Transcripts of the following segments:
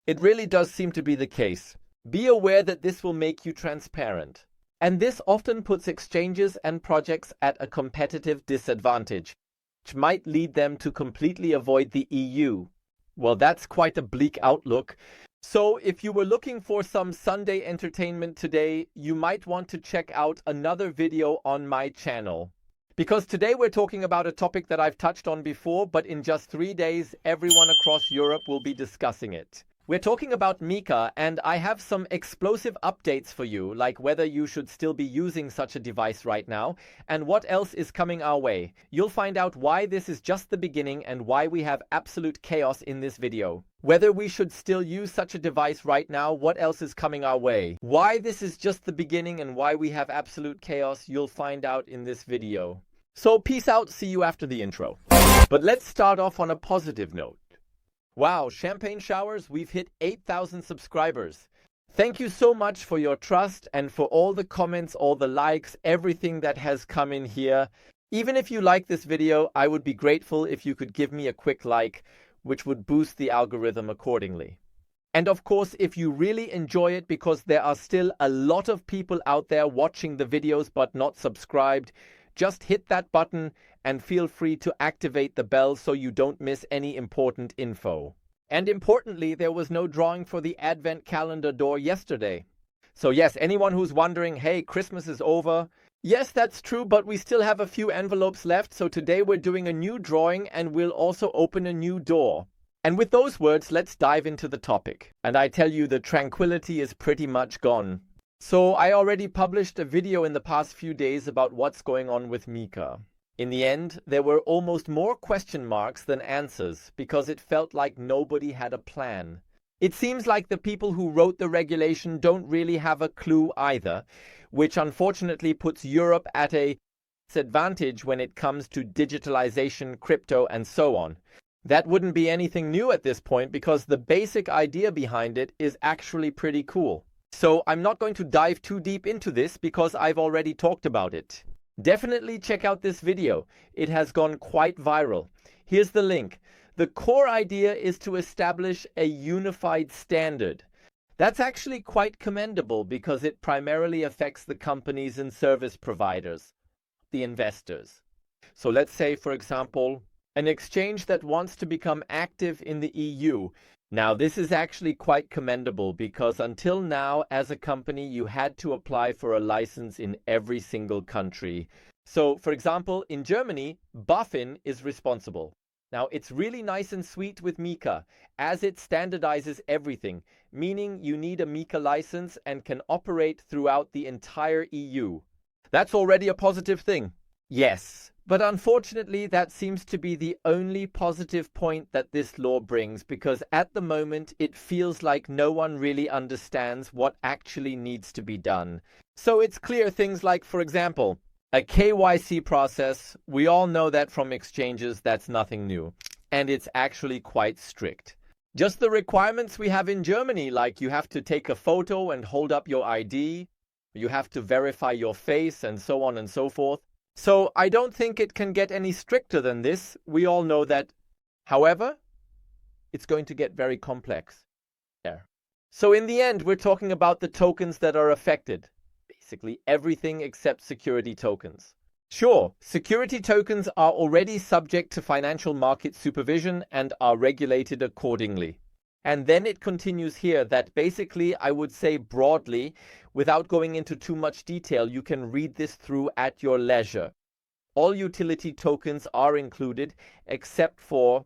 It really does seem to be the case. Be aware that this will make you transparent. And this often puts exchanges and projects at a competitive disadvantage, which might lead them to completely avoid the EU. Well, that's quite a bleak outlook. So if you were looking for some Sunday entertainment today, you might want to check out another video on my channel. Because today we're talking about a topic that I've touched on before, but in just 3 days, everyone across Europe will be discussing it. We're talking about MiCA, and I have some explosive updates for you, like whether you should still be using such a device right now, and what else is coming our way. You'll find out why this is just the beginning and why we have absolute chaos in this video. Whether we should still use such a device right now, what else is coming our way. Why this is just the beginning and why we have absolute chaos, you'll find out in this video. So peace out, see you after the intro. But let's start off on a positive note. Wow, champagne showers, we've hit 8,000 subscribers. Thank you so much for your trust and for all the comments, all the likes, everything that has come in here. Even if you like this video, I would be grateful if you could give me a quick like, which would boost the algorithm accordingly. And of course, if you really enjoy it, because there are still a lot of people out there watching the videos but not subscribed, just hit that button and feel free to activate the bell so you don't miss any important info. And importantly, there was no drawing for the Advent calendar door yesterday. So yes, anyone who's wondering, hey, Christmas is over. Yes, that's true, but we still have a few envelopes left, so today we're doing a new drawing and we'll also open a new door. And with those words, let's dive into the topic. And I tell you, the tranquility is pretty much gone. So I already published a video in the past few days about what's going on with MiCA. In the end, there were almost more question marks than answers because it felt like nobody had a plan. It seems like the people who wrote the regulation don't really have a clue either, which unfortunately puts Europe at a disadvantage when it comes to digitalization, crypto, and so on. That wouldn't be anything new at this point because the basic idea behind it is actually pretty cool. So I'm not going to dive too deep into this because I've already talked about it. Definitely check out this video. It has gone quite viral. Here's the link. The core idea is to establish a unified standard. That's actually quite commendable because it primarily affects the companies and service providers, the investors. So let's say, for example, an exchange that wants to become active in the EU. Now, this is actually quite commendable because until now, as a company, you had to apply for a license in every single country. So, for example, in Germany, BaFin is responsible. Now, it's really nice and sweet with MiCA, as it standardizes everything, meaning you need a MiCA license and can operate throughout the entire EU. That's already a positive thing. Yes. But unfortunately, that seems to be the only positive point that this law brings, because at the moment it feels like no one really understands what actually needs to be done. So it's clear things like, for example, a KYC process. We all know that from exchanges, that's nothing new. And it's actually quite strict. Just the requirements we have in Germany, like you have to take a photo and hold up your ID, you have to verify your face, and so on and so forth. So I don't think it can get any stricter than this. We all know that. However, it's going to get very complex there. So in the end, we're talking about the tokens that are affected. Basically everything except security tokens. Sure, security tokens are already subject to financial market supervision and are regulated accordingly. And then it continues here that basically, I would say broadly, without going into too much detail, you can read this through at your leisure. All utility tokens are included except for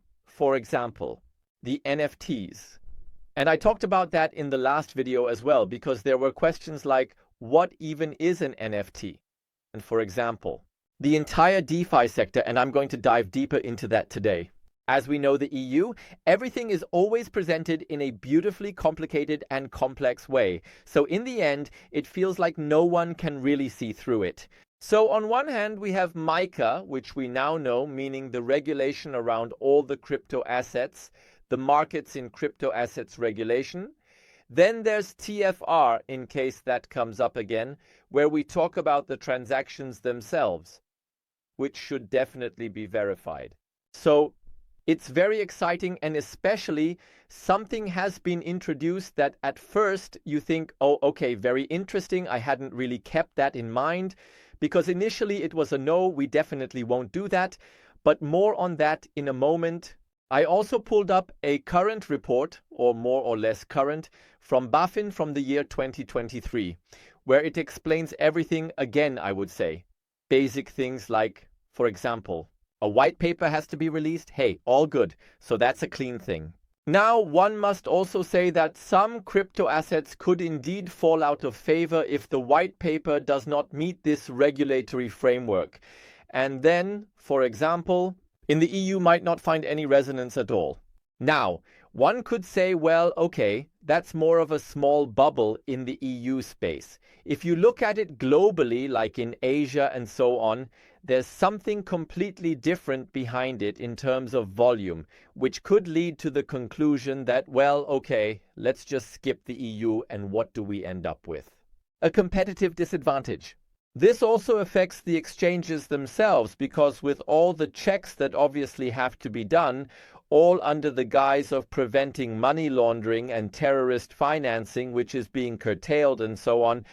example, the NFTs. And I talked about that in the last video as well, because there were questions like, what even is an NFT? And for example, the entire DeFi sector, and I'm going to dive deeper into that today. As we know, the EU, everything is always presented in a beautifully complicated and complex way. So in the end, it feels like no one can really see through it. So on one hand, we have MiCA, which we now know, meaning the regulation around all the crypto assets, the markets in crypto assets regulation. Then there's TFR, in case that comes up again, where we talk about the transactions themselves, which should definitely be verified. So It's very exciting, and especially something has been introduced that at first you think, oh, okay, very interesting. I hadn't really kept that in mind, because initially it was a no, we definitely won't do that. But more on that in a moment. I also pulled up a current report, or more or less current, from BaFin from the year 2023, where it explains everything again, I would say. Basic things like, for example, a white paper has to be released. Hey, all good. So that's a clean thing. Now, one must also say that some crypto assets could indeed fall out of favor if the white paper does not meet this regulatory framework. And then, for example, in the EU might not find any resonance at all. Now, one could say, well, okay, that's more of a small bubble in the EU space. If you look at it globally, like in Asia and so on, there's something completely different behind it in terms of volume, which could lead to the conclusion that, well, okay, let's just skip the EU, and what do we end up with? A competitive disadvantage. This also affects the exchanges themselves, because with all the checks that obviously have to be done, all under the guise of preventing money laundering and terrorist financing, which is being curtailed and so on,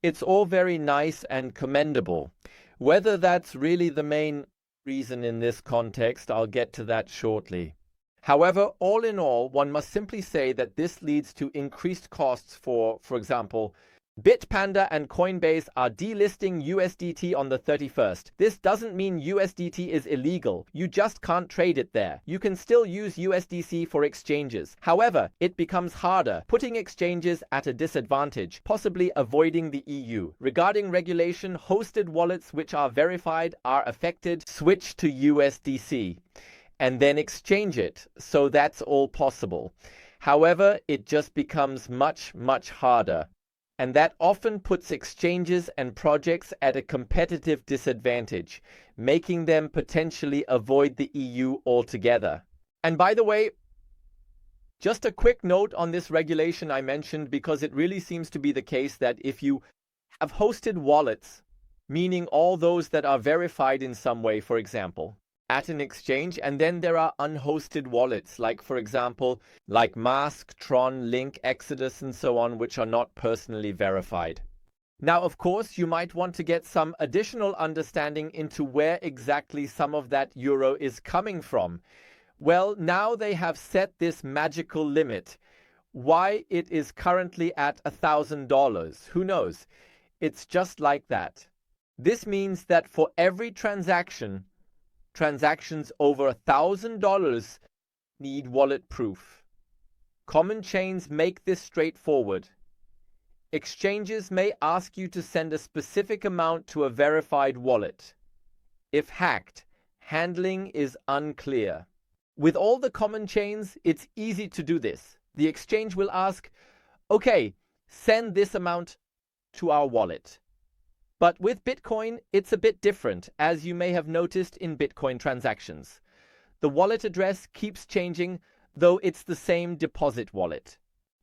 it's all very nice and commendable. Whether that's really the main reason in this context, I'll get to that shortly. However, all in all, one must simply say that this leads to increased costs for example, Bitpanda and Coinbase are delisting USDT on the 31st. This doesn't mean USDT is illegal. You just can't trade it there. You can still use USDC for exchanges. However, it becomes harder, putting exchanges at a disadvantage, possibly avoiding the EU. Regarding regulation, hosted wallets which are verified are affected. Switch to USDC and then exchange it. So that's all possible. However, it just becomes much, much harder. And that often puts exchanges and projects at a competitive disadvantage, making them potentially avoid the EU altogether. And by the way, just a quick note on this regulation I mentioned, because it really seems to be the case that if you have hosted wallets, meaning all those that are verified in some way, for example, at an exchange, and then there are unhosted wallets, like for example, like Mask, Tron, Link, Exodus, and so on, which are not personally verified. Now, of course, you might want to get some additional understanding into where exactly some of that euro is coming from. Well, now they have set this magical limit. Why it is currently at $1,000, who knows? It's just like that. This means that for every transactions over $1,000 need wallet proof. Common chains make this straightforward. Exchanges may ask you to send a specific amount to a verified wallet. If hacked, handling is unclear. With all the common chains, it's easy to do this. The exchange will ask, okay, send this amount to our wallet. But with Bitcoin, it's a bit different, as you may have noticed in Bitcoin transactions. The wallet address keeps changing, though it's the same deposit wallet.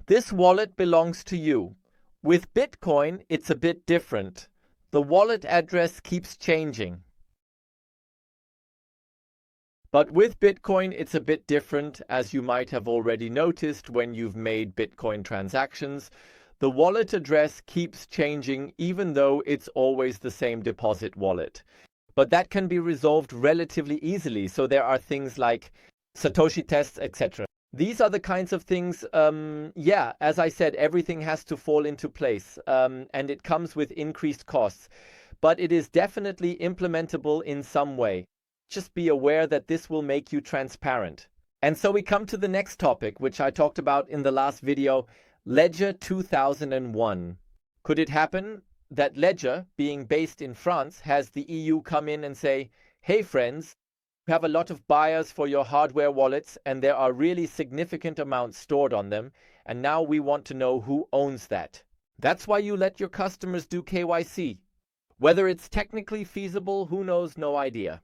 This wallet belongs to you. With Bitcoin, it's a bit different. The wallet address keeps changing. But with Bitcoin, it's a bit different, as you might have already noticed when you've made Bitcoin transactions. The wallet address keeps changing even though it's always the same deposit wallet. But that can be resolved relatively easily. So there are things like Satoshi tests, etc. These are the kinds of things, as I said, everything has to fall into place. And it comes with increased costs. But it is definitely implementable in some way. Just be aware that this will make you transparent. And so we come to the next topic, which I talked about in the last video. Ledger 2001. Could it happen that Ledger, being based in France, has the EU come in and say, hey friends, you have a lot of buyers for your hardware wallets and there are really significant amounts stored on them, and now we want to know who owns that. That's why you let your customers do KYC. Whether it's technically feasible, who knows, no idea.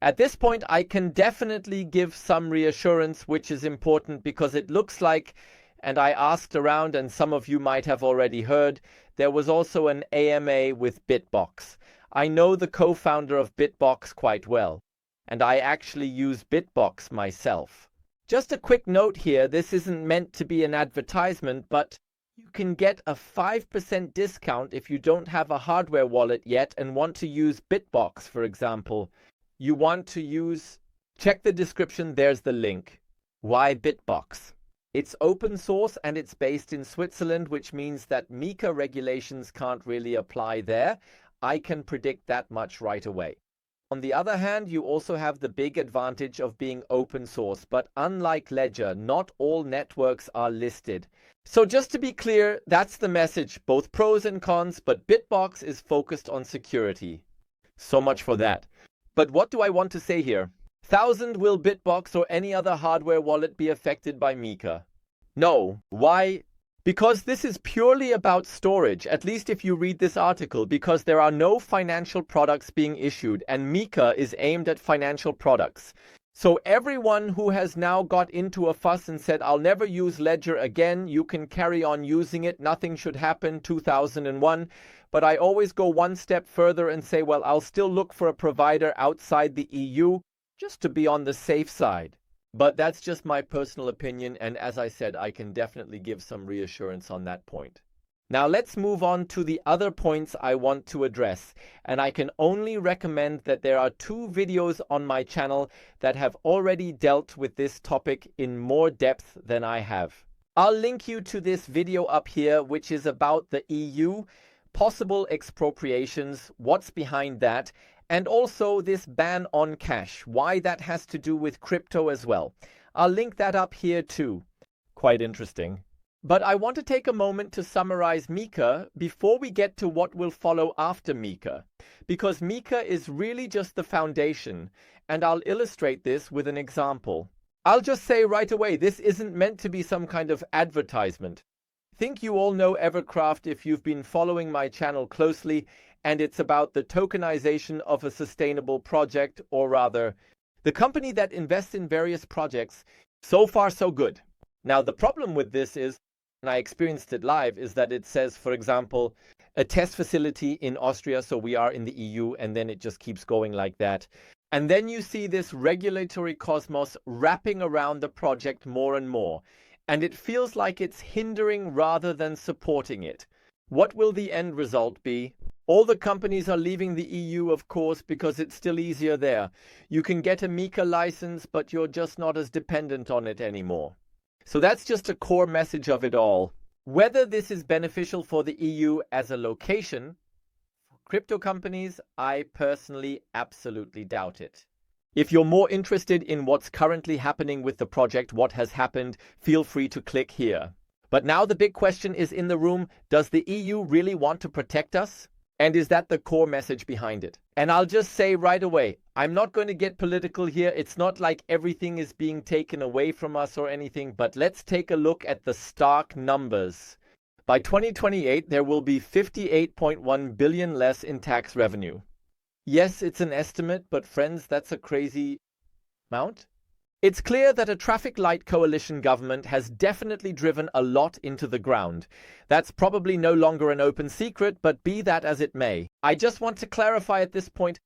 At this point, I can definitely give some reassurance, which is important because it looks like, and I asked around and some of you might have already heard, there was also an AMA with Bitbox. I know the co-founder of Bitbox quite well. and I actually use Bitbox myself. Just a quick note here, this isn't meant to be an advertisement, but you can get a 5% discount if you don't have a hardware wallet yet and want to use Bitbox, for example. Check the description, there's the link. Why Bitbox? It's open source and it's based in Switzerland, which means that MiCA regulations can't really apply there. I can predict that much right away. On the other hand, you also have the big advantage of being open source, but unlike Ledger, not all networks are listed. So just to be clear, that's the message, both pros and cons, but Bitbox is focused on security. So much for that. But what do I want to say here? Will Bitbox or any other hardware wallet be affected by MiCA? No. Why? Because this is purely about storage, at least if you read this article, because there are no financial products being issued, and MiCA is aimed at financial products. So everyone who has now got into a fuss and said, I'll never use Ledger again, you can carry on using it, nothing should happen, 2001. But I always go one step further and say, well, I'll still look for a provider outside the EU, just to be on the safe side. But that's just my personal opinion, and as I said, I can definitely give some reassurance on that point. Now let's move on to the other points I want to address, and I can only recommend that there are 2 videos on my channel that have already dealt with this topic in more depth than I have. I'll link you to this video up here, which is about the EU, possible expropriations, what's behind that, and also this ban on cash, why that has to do with crypto as well. I'll link that up here too. Quite interesting. But I want to take a moment to summarize MiCA before we get to what will follow after MiCA, because MiCA is really just the foundation, and I'll illustrate this with an example. I'll just say right away, this isn't meant to be some kind of advertisement. I think you all know Evercraft if you've been following my channel closely, and it's about the tokenization of a sustainable project, or rather, the company that invests in various projects. So far, so good. Now, the problem with this is, and I experienced it live, is that it says, for example, a test facility in Austria, so we are in the EU, and then it just keeps going like that. And then you see this regulatory cosmos wrapping around the project more and more, and it feels like it's hindering rather than supporting it. What will the end result be? All the companies are leaving the EU, of course, because it's still easier there. You can get a MiCA license, but you're just not as dependent on it anymore. So that's just a core message of it all. Whether this is beneficial for the EU as a location, for crypto companies, I personally absolutely doubt it. If you're more interested in what's currently happening with the project, what has happened, feel free to click here. But now the big question is in the room, does the EU really want to protect us? And is that the core message behind it? And I'll just say right away, I'm not going to get political here. It's not like everything is being taken away from us or anything, but let's take a look at the stark numbers. By 2028, there will be 58.1 billion less in tax revenue. Yes, it's an estimate, but friends, that's a crazy amount. It's clear that a traffic light coalition government has definitely driven a lot into the ground. That's probably no longer an open secret, but be that as it may. I just want to clarify at this point,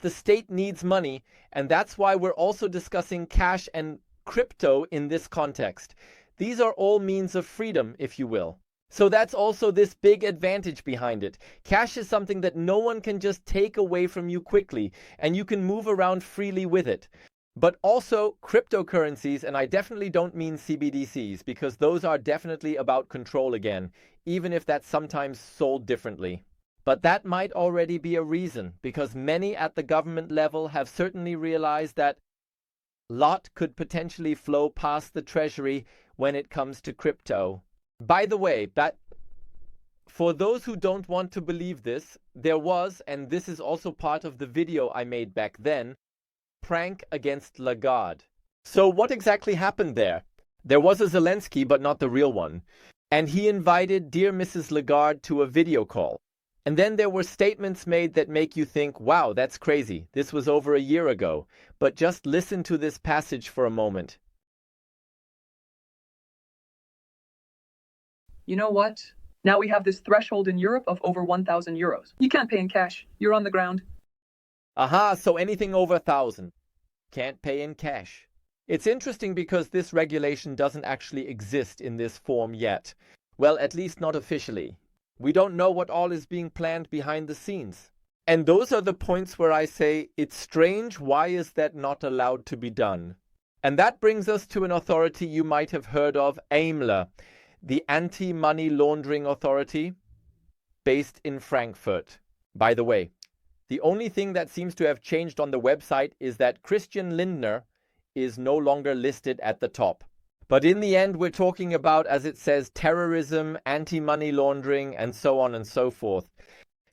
the state needs money, and that's why we're also discussing cash and crypto in this context. These are all means of freedom, if you will. So that's also this big advantage behind it. Cash is something that no one can just take away from you quickly, and you can move around freely with it. But also cryptocurrencies, and I definitely don't mean CBDCs, because those are definitely about control again, even if that's sometimes sold differently. But that might already be a reason, because many at the government level have certainly realized that a lot could potentially flow past the treasury when it comes to crypto. By the way, for those who don't want to believe this, there was, and this is also part of the video I made back then, prank against Lagarde. So what exactly happened there? There was a Zelensky, but not the real one. And he invited dear Mrs. Lagarde to a video call. And then there were statements made that make you think, wow, that's crazy. This was over a year ago. But just listen to this passage for a moment. You know what? Now we have this threshold in Europe of over 1,000 euros. You can't pay in cash. You're on the ground. Aha, so anything over 1,000. Can't pay in cash. It's interesting because this regulation doesn't actually exist in this form yet. Well, at least not officially. We don't know what all is being planned behind the scenes. And those are the points where I say, it's strange, why is that not allowed to be done? And that brings us to an authority you might have heard of, AMLA, the Anti-Money Laundering Authority, based in Frankfurt. By the way, the only thing that seems to have changed on the website is that Christian Lindner is no longer listed at the top. But in the end, we're talking about, as it says, terrorism, anti-money laundering, and so on and so forth.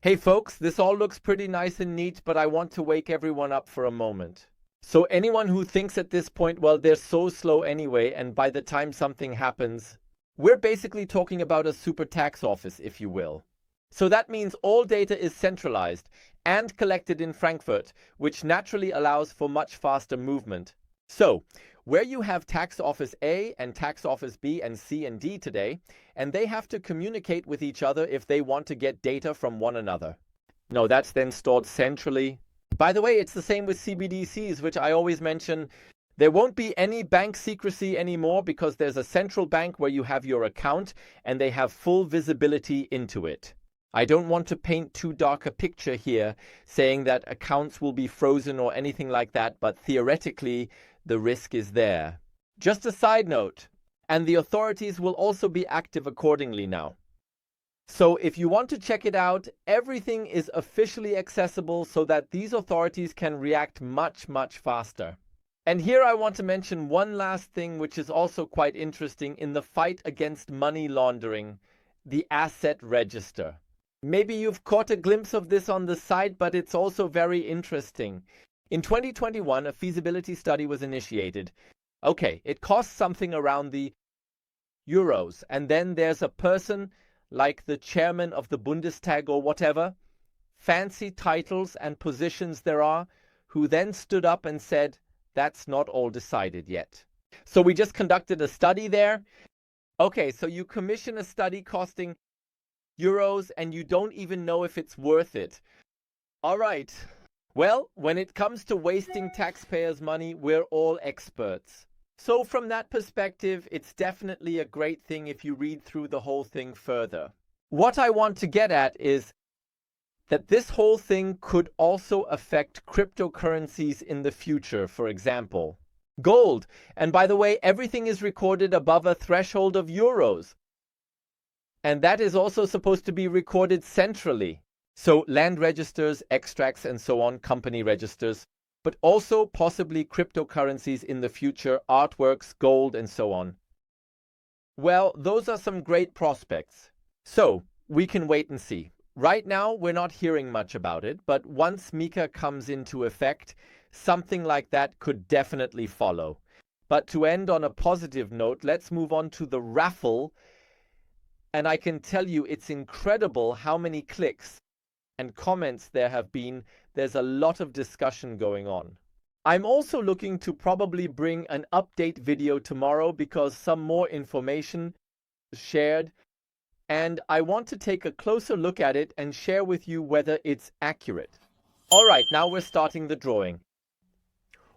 Hey folks, this all looks pretty nice and neat, but I want to wake everyone up for a moment. So anyone who thinks at this point, well, they're so slow anyway, and by the time something happens, we're basically talking about a super tax office, if you will. So that means all data is centralized and collected in Frankfurt, which naturally allows for much faster movement. So, where you have tax office A and tax office B and C and D today, and they have to communicate with each other if they want to get data from one another. No, that's then stored centrally. By the way, it's the same with CBDCs, which I always mention. There won't be any bank secrecy anymore because there's a central bank where you have your account and they have full visibility into it. I don't want to paint too dark a picture here, saying that accounts will be frozen or anything like that, but theoretically, the risk is there. Just a side note, and the authorities will also be active accordingly now. So if you want to check it out, everything is officially accessible so that these authorities can react much, much faster. And here I want to mention one last thing which is also quite interesting in the fight against money laundering, the asset register. Maybe you've caught a glimpse of this on the site, but it's also very interesting. In 2021, a feasibility study was initiated. Okay, it costs something around the euros, and then there's a person like the chairman of the Bundestag or whatever, fancy titles and positions there are, who then stood up and said, that's not all decided yet. So we just conducted a study there. Okay, so you commission a study costing euros and you don't even know if it's worth it. All right. Well, when it comes to wasting taxpayers' money, we're all experts. So from that perspective, it's definitely a great thing if you read through the whole thing further. What I want to get at is that this whole thing could also affect cryptocurrencies in the future, for example. Gold. And by the way, everything is recorded above a threshold of euros. And that is also supposed to be recorded centrally. So land registers, extracts, and so on, company registers, but also possibly cryptocurrencies in the future, artworks, gold, and so on. Well, those are some great prospects. So we can wait and see. Right now, we're not hearing much about it, but once MiCA comes into effect, something like that could definitely follow. But to end on a positive note, let's move on to the raffle. And I can tell you, it's incredible how many clicks and comments there have been. There's a lot of discussion going on. I'm also looking to probably bring an update video tomorrow because some more information is shared. And I want to take a closer look at it and share with you whether it's accurate. All right, now we're starting the drawing.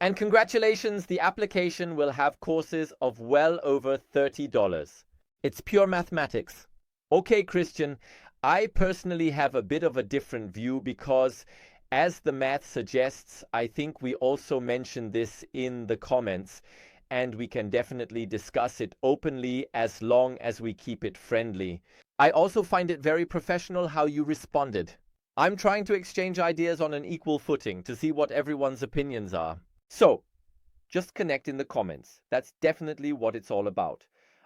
And congratulations, the application will have courses of well over $30. It's pure mathematics. Okay, Christian, I personally have a bit of a different view because, as the math suggests, I think we also mentioned this in the comments, and we can definitely discuss it openly as long as we keep it friendly. I also find it very professional how you responded. I'm trying to exchange ideas on an equal footing to see what everyone's opinions are. So, just connect in the comments. That's definitely what it's all about.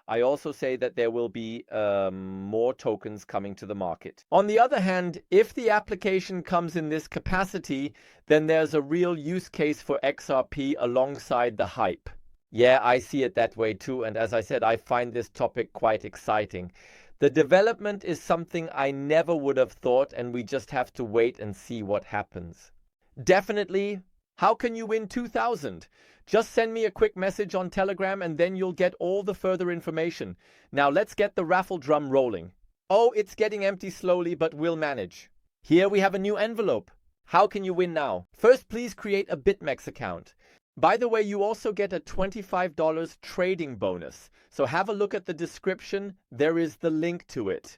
I also say that there will be more tokens coming to the market. On the other hand, if the application comes in this capacity, then there's a real use case for XRP alongside the hype. Yeah, I see it that way too. And as I said, I find this topic quite exciting. The development is something I never would have thought, and we just have to wait and see what happens. Definitely, how can you win 2,000? Just send me a quick message on Telegram and then you'll get all the further information. Now let's get the raffle drum rolling. Oh, it's getting empty slowly, but we'll manage. Here we have a new envelope. How can you win now? First, please create a BitMEX account. By the way, you also get a $25 trading bonus. So have a look at the description. There is the link to it.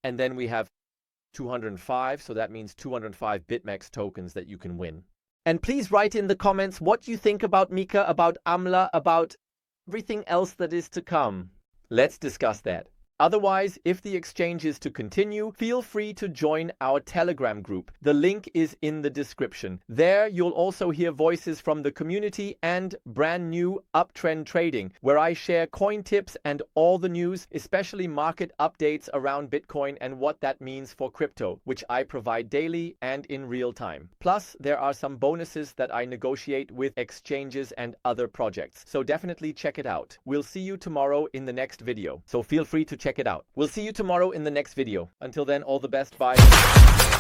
And then we have 205, so that means 205 BitMEX tokens that you can win. And please write in the comments what you think about MiCA, about AMLA, about everything else that is to come. Let's discuss that. Otherwise, if the exchange is to continue, feel free to join our Telegram group. The link is in the description. There, you'll also hear voices from the community and brand new uptrend trading, where I share coin tips and all the news, especially market updates around Bitcoin and what that means for crypto, which I provide daily and in real time. Plus, there are some bonuses that I negotiate with exchanges and other projects. So definitely check it out. We'll see you tomorrow in the next video. So feel free to check it out. We'll see you tomorrow in the next video. Until then, all the best. Bye.